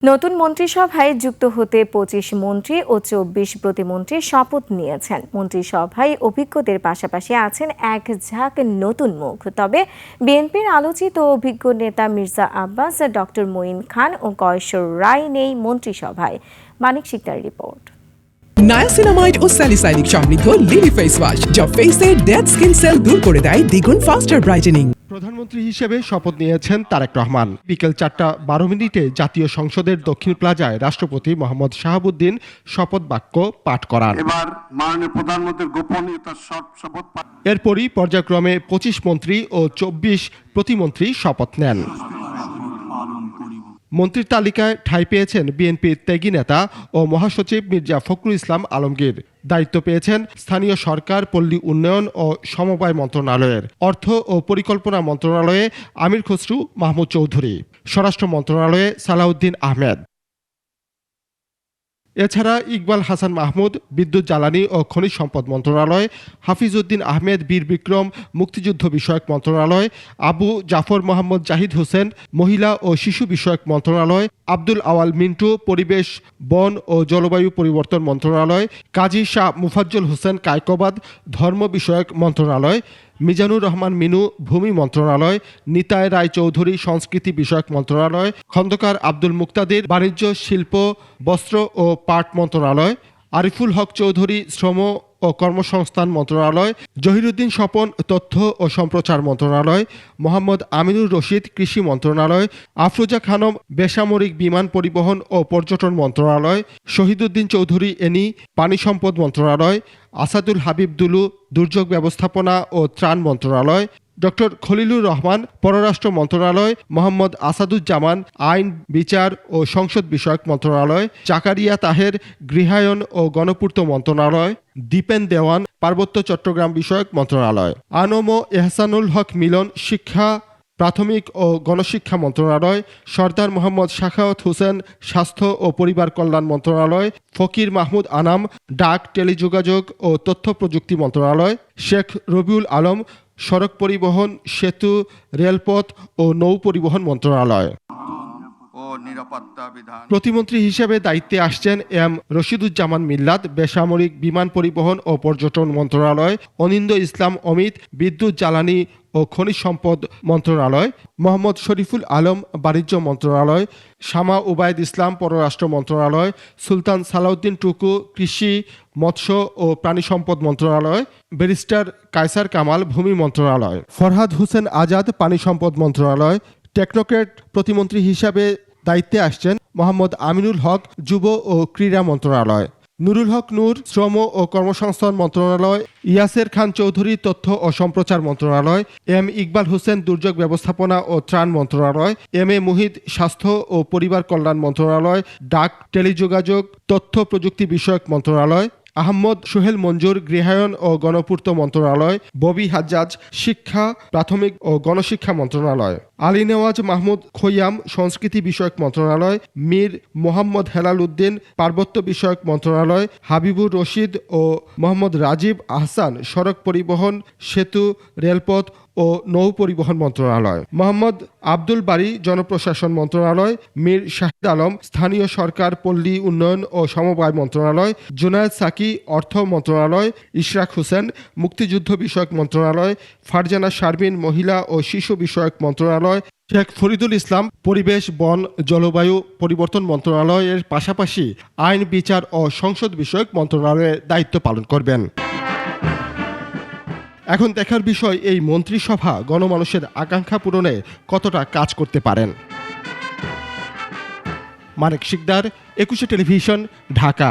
নতুন মন্ত্রিসভায় যুক্ত হতে ২৫ মন্ত্রী ও ২৪ প্রতিমন্ত্রী শপথ নিয়েছেন। মন্ত্রিসভায় অভিজ্ঞদের পাশাপাশি আছেন এক ঝাঁক নতুন মুখ। তবে বিএনপির আলোচিত অভিজ্ঞ নেতা মির্জা আব্বাস, ডক্টর মঈন খান ও কয়েশ্বর রায় নেই মন্ত্রিসভায়। মানিক শিকদার রিপোর্ট। নায়াসিনামাইড ও স্যালিসাইলিক সমৃদ্ধ লিলি ফেস ওয়াশ যা ফেসের ডেড স্কিন সেল দূর করে দেয় দ্বিগুণ ফাস্টার ব্রাইটেনিং। প্রধানমন্ত্রী হিসেবে শপথ নিয়েছেন তারেক রহমান। বিকেল ৪:১২ জাতীয় সংসদের দক্ষিণ প্লাজায় রাষ্ট্রপতি মোহাম্মদ শাহাবুদ্দিন শপথ বাক্য পাঠ করান। এবার মাননীয় প্রধানমন্ত্রীর গোপনীয়তার শপথ এরপরই পর্যায়ক্রমে ২৫ মন্ত্রী ও ২৪ প্রতিমন্ত্রী শপথ নেন। মন্ত্রীর তালিকায় ঠাঁই পেয়েছেন বিএনপির ত্যাগী নেতা ও মহাসচিব মির্জা ফখরুল ইসলাম আলমগীর। দায়িত্ব পেয়েছেন স্থানীয় সরকার, পল্লী উন্নয়ন ও সমবায় মন্ত্রণালয়ের। অর্থ ও পরিকল্পনা মন্ত্রণালয়ে আমির খসরু মাহমুদ চৌধুরী। স্বরাষ্ট্র মন্ত্রণালয়ে সালাউদ্দিন আহমেদ। এছাড়া ইকবাল হাসান মাহমুদ বিদ্যুৎ, জ্বালানি ও খনিজ সম্পদ মন্ত্রণালয়, হাফিজউদ্দিন আহমেদ বীর বিক্রম মুক্তিযুদ্ধ বিষয়ক মন্ত্রণালয়, আবু জাফর মোহাম্মদ জাহিদ হোসেন মহিলা ও শিশু বিষয়ক মন্ত্রণালয়, আব্দুল আওয়াল মিন্টু পরিবেশ, বন ও জলবায়ু পরিবর্তন মন্ত্রণালয়, কাজী শাহ মুফাজ্জল হোসেন কায়কোবাদ ধর্ম বিষয়ক মন্ত্রণালয়, মিজানুর রহমান মিনু ভূমি মন্ত্রণালয়, নিতাই রায় চৌধুরী সংস্কৃতি বিষয়ক মন্ত্রণালয়, খন্দকার আব্দুল মুক্তাদির বাণিজ্য, শিল্প, বস্ত্র ও পাট মন্ত্রণালয়, আরিফুল হক চৌধুরী শ্রম ও কর্মসংস্থান মন্ত্রণালয়, জহিরুদ্দিন স্বপন তথ্য ও সম্প্রচার মন্ত্রণালয়, মোহাম্মদ আমিনুর রশিদ কৃষি মন্ত্রণালয়, আফরোজা খানম বেসামরিক বিমান পরিবহন ও পর্যটন মন্ত্রণালয়, শহীদুদ্দিন চৌধুরী এনি পানি সম্পদ মন্ত্রণালয়, আসাদুল হাবিব দুলু দুর্যোগ ব্যবস্থাপনা ও ত্রাণ মন্ত্রণালয়, ডক্টর খলিলুর রহমান পররাষ্ট্র মন্ত্রণালয়, মোহাম্মদ আসাদুজ্জামান আইন, বিচার ও সংসদ বিষয়ক মন্ত্রণালয়, জাকারিয়া তাহের গৃহায়ন ও গণপূর্ত মন্ত্রণালয়, দীপেন দেওয়ান পার্বত্য চট্টগ্রাম বিষয়ক মন্ত্রণালয়, আনম ও এহসানুল হক মিলন শিক্ষা, প্রাথমিক ও গণশিক্ষা মন্ত্রণালয়, সর্দার মোহাম্মদ শাখাওয়াত হোসেন স্বাস্থ্য ও পরিবার কল্যাণ মন্ত্রণালয়, ফকির মাহমুদ আনাম ডাক, টেলিযোগাযোগ ও তথ্য প্রযুক্তি মন্ত্রণালয়, শেখ রবিউল আলম সড়ক পরিবহন, সেতু, রেলপথ ও নৌ পরিবহন মন্ত্রণালয়। প্রতিমন্ত্রী হিসেবে দায়িত্বে আসছেন এম রশিদুজ্জামান মিল্লাত বেসামরিক বিমান পরিবহন ও পর্যটন মন্ত্রণালয়, অনিন্দ ইসলাম অমিত বিদ্যুৎ, জ্বালানি ও খনিজ সম্পদ মন্ত্রণালয়, মোহাম্মদ শরীফুল আলম বাণিজ্য মন্ত্রণালয়, শামা উবায়দ ইসলাম পররাষ্ট্র মন্ত্রণালয়, সুলতান সালাউদ্দিন টুকু কৃষি, মৎস্য ও প্রাণী সম্পদ মন্ত্রণালয়, ব্যারিস্টার কায়সার কামাল ভূমি মন্ত্রণালয়, ফরহাদ হোসেন আজাদ পানি সম্পদ মন্ত্রণালয়। টেকনোক্র্যাট প্রতিমন্ত্রী হিসাবে দায়িত্বে আসছেন মোহাম্মদ আমিনুল হক যুব ও ক্রীড়া মন্ত্রণালয়, নুরুল হক নূর শ্রম ও কর্মসংস্থান মন্ত্রণালয়, ইয়াসের খান চৌধুরী তথ্য ও সম্প্রচার মন্ত্রণালয়, এম ইকবাল হোসেন দুর্যোগ ব্যবস্থাপনা ও ত্রাণ মন্ত্রণালয়, এম এ মুহিত স্বাস্থ্য ও পরিবার কল্যাণ মন্ত্রণালয়, ডাক, টেলিযোগাযোগ, তথ্য প্রযুক্তি বিষয়ক মন্ত্রণালয়, আহমদ সোহেল মঞ্জুর গৃহায়ন ও গণপূর্ত মন্ত্রণালয়, ববি হাজ্জাজ শিক্ষা, প্রাথমিক ও গণশিক্ষা মন্ত্রণালয়, আলী নেওয়াজ মাহমুদ খৈয়াম সংস্কৃতি বিষয়ক মন্ত্রণালয়, মীর মোহাম্মদ হেলাল উদ্দিন পার্বত্য বিষয়ক মন্ত্রণালয়, হাবিবুর রশিদ ও মোহাম্মদ রাজীব আহসান সড়ক পরিবহন, সেতু, রেলপথ ও নৌ পরিবহন মন্ত্রণালয়, মোহাম্মদ আব্দুল বারী জনপ্রশাসন মন্ত্রণালয়, মীর শাহিদ আলম স্থানীয় সরকার, পল্লী উন্নয়ন ও সমবায় মন্ত্রণালয়, জুনায়েদ সাকি অর্থ মন্ত্রণালয়, ইশরাক হোসেন মুক্তিযুদ্ধ বিষয়ক মন্ত্রণালয়, ফারজানা শারমিন মহিলা ও শিশু বিষয়ক মন্ত্রণালয়, শেখ ফরিদুল ইসলাম পরিবেশ, বন, জলবায়ু পরিবর্তন মন্ত্রণালয়ের পাশাপাশি আইন, বিচার ও সংসদ বিষয়ক মন্ত্রণালয়ের দায়িত্ব পালন করবেন। এখন দেখার বিষয় এই মন্ত্রিসভা গণমানুষের আকাঙ্ক্ষা পূরণে কতটা কাজ করতে পারেন। মানিক শিকদার, ২১ টেলিভিশন, ঢাকা।